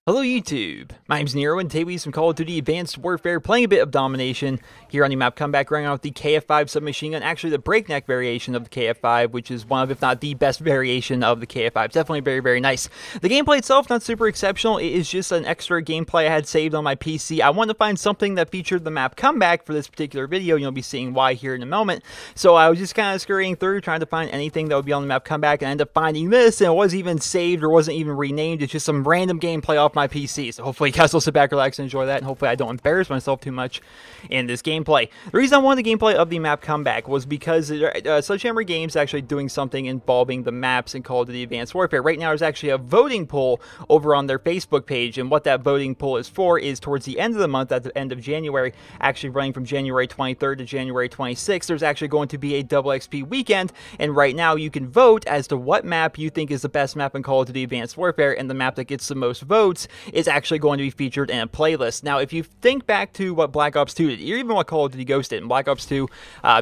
Hello YouTube, my name's Nero and today we have some Call of Duty Advanced Warfare playing a bit of Domination here on the map Comeback, running on with the KF5 submachine gun, actually the breakneck variation of the KF5, which is one of, if not the best variation of the KF5. It's definitely very, very nice. The gameplay itself, not super exceptional. It is just an extra gameplay I had saved on my PC. I wanted to find something that featured the map Comeback for this particular video. You'll be seeing why here in a moment. So I was just kind of scurrying through, trying to find anything that would be on the map Comeback, and I ended up finding this, and it wasn't even saved or wasn't even renamed. It's just some random gameplay off my PC. So hopefully you guys will sit back, relax, and enjoy that, and hopefully I don't embarrass myself too much in this gameplay. The reason I wanted the gameplay of the map Comeback was because Sledgehammer Games is actually doing something involving the maps in Call of Duty Advanced Warfare. Right now there's actually a voting poll over on their Facebook page, and what that voting poll is for is towards the end of the month, at the end of January, actually running from January 23rd to January 26th, there's actually going to be a double XP weekend, and right now you can vote as to what map you think is the best map in Call of Duty Advanced Warfare, and the map that gets the most votes is actually going to be featured in a playlist. Now, if you think back to what Black Ops 2 did, or even what Call of Duty Ghost did, in Black Ops 2,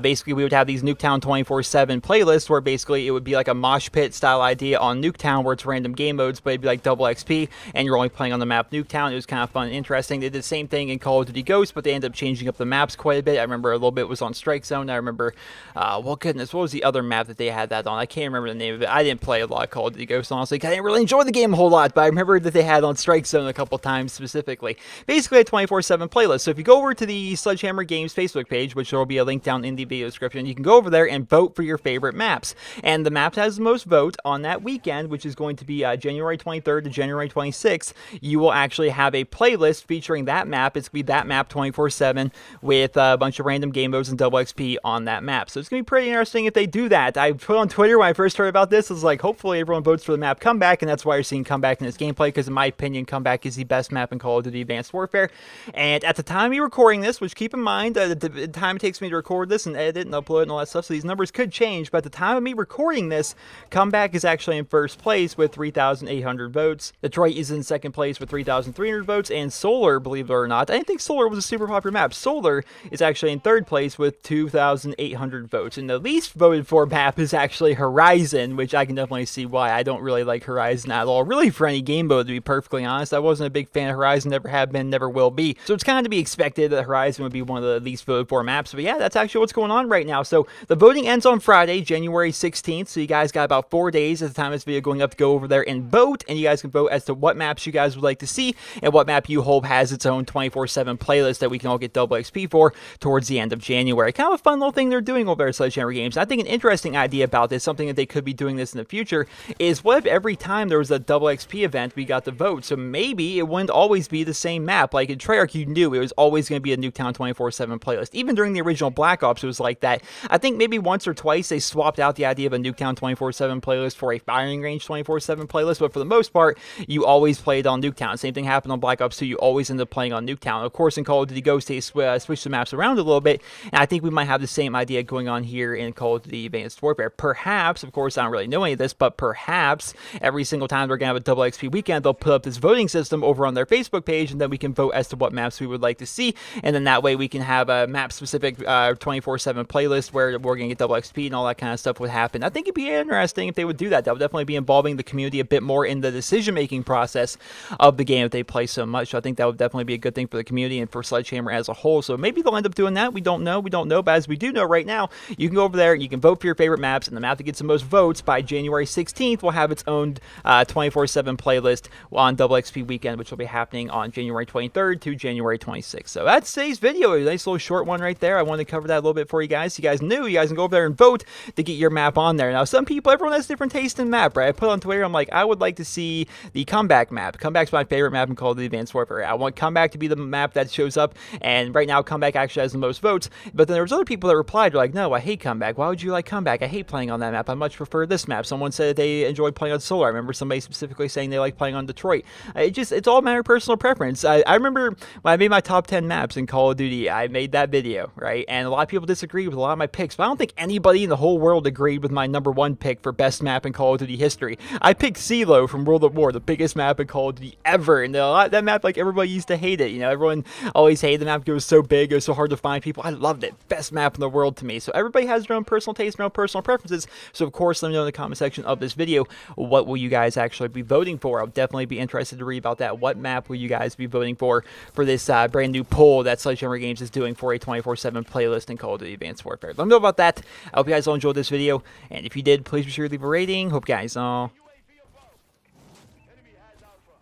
basically we would have these Nuketown 24/7 playlists where basically it would be like a mosh pit style idea on Nuketown where it's random game modes, but it'd be like double XP, and you're only playing on the map Nuketown. It was kind of fun and interesting. They did the same thing in Call of Duty Ghost, but they ended up changing up the maps quite a bit. I remember a little bit was on Strike Zone. I remember, well, goodness, what was the other map that they had that on? I can't remember the name of it. I didn't play a lot of Call of Duty Ghost, honestly, because I didn't really enjoy the game a whole lot, but I remember that they had on Strike Zone a couple times specifically. Basically a 24/7 playlist. So if you go over to the Sledgehammer Games Facebook page, which there will be a link down in the video description, you can go over there and vote for your favorite maps. And the map that has the most vote on that weekend, which is going to be January 23rd to January 26th, you will actually have a playlist featuring that map. It's going to be that map 24/7 with a bunch of random game modes and double XP on that map. So it's going to be pretty interesting if they do that. I put on Twitter when I first heard about this, I was like, hopefully everyone votes for the map Comeback, and that's why you're seeing Comeback in this gameplay, because in my opinion, Comeback is the best map in Call of Duty Advanced Warfare. And at the time of recording this, which keep in mind, the time it takes me to record this and edit and upload and all that stuff, so these numbers could change, but at the time of me recording this, Comeback is actually in first place with 3,800 votes. Detroit is in second place with 3,300 votes, and Solar, believe it or not, I didn't think Solar was a super popular map. Solar is actually in third place with 2,800 votes, and the least voted for map is actually Horizon, which I can definitely see why. I don't really like Horizon at all, really for any game mode, to be perfectly honest. I wasn't a big fan of Horizon, never have been, never will be. So it's kind of to be expected that Horizon would be one of the least voted for maps. But yeah, that's actually what's going on right now. So the voting ends on Friday, January 16th. So you guys got about 4 days at the time of this video going up to go over there and vote. And you guys can vote as to what maps you guys would like to see and what map you hope has its own 24/7 playlist that we can all get double XP for towards the end of January. Kind of a fun little thing they're doing over at Sledgehammer Games. I think an interesting idea about this, something that they could be doing this in the future, is what if every time there was a double XP event, we got to vote? So maybe it wouldn't always be the same map. Like in Treyarch, you knew it was always going to be a Nuketown 24/7 playlist. Even during the original Black Ops, it was like that. I think maybe once or twice they swapped out the idea of a Nuketown 24/7 playlist for a Firing Range 24/7 playlist, but for the most part, you always played on Nuketown. Same thing happened on Black Ops 2. You always end up playing on Nuketown. Of course, in Call of Duty Ghost, they switched the maps around a little bit, and I think we might have the same idea going on here in Call of Duty Advanced Warfare. Perhaps, of course, I don't really know any of this, but perhaps every single time they're going to have a double XP weekend, they'll put up this voting system over on their Facebook page, and then we can vote as to what maps we would like to see, and then that way we can have a map-specific 24/7 playlist where we're going to get double XP and all that kind of stuff would happen. I think it'd be interesting if they would do that. That would definitely be involving the community a bit more in the decision-making process of the game if they play so much. So I think that would definitely be a good thing for the community and for Sledgehammer as a whole. So maybe they'll end up doing that. We don't know, but as we do know right now, you can go over there and you can vote for your favorite maps, and the map that gets the most votes by January 16th will have its own 24/7 playlist on double XP weekend, which will be happening on January 23rd to January 26th. So that's today's video. A nice little short one right there. I wanted to cover that a little bit for you guys. You guys knew. You guys can go over there and vote to get your map on there. Now, some people, everyone has different taste in map, right? I put on Twitter, I'm like, I would like to see the Comeback map. Comeback's my favorite map in Call of Duty Advanced Warfare. I want Comeback to be the map that shows up, and right now, Comeback actually has the most votes. But then there was other people that replied, they're like, no, I hate Comeback. Why would you like Comeback? I hate playing on that map. I much prefer this map. Someone said they enjoyed playing on Solar. I remember somebody specifically saying they like playing on Detroit. It's all a matter personal preference. I remember when I made my top 10 maps in Call of Duty, I made that video, right? And a lot of people disagreed with a lot of my picks, but I don't think anybody in the whole world agreed with my #1 pick for best map in Call of Duty history. I picked CeeLo from World at War, the biggest map in Call of Duty ever, and that map, like, everybody used to hate it. You know, everyone always hated the map because it was so big, it was so hard to find people. I loved it. Best map in the world to me. So everybody has their own personal taste, their own personal preferences. So of course, let me know in the comment section of this video, what will you guys actually be voting for? I'll definitely be interested to read about that. What map will you guys be voting for this brand new poll that Sledgehammer Games is doing for a 24/7 playlist in Call of Duty Advanced Warfare? Let me know about that. I hope you guys all enjoyed this video, and if you did, please be sure to leave a rating. Hope you guys all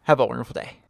have a wonderful day.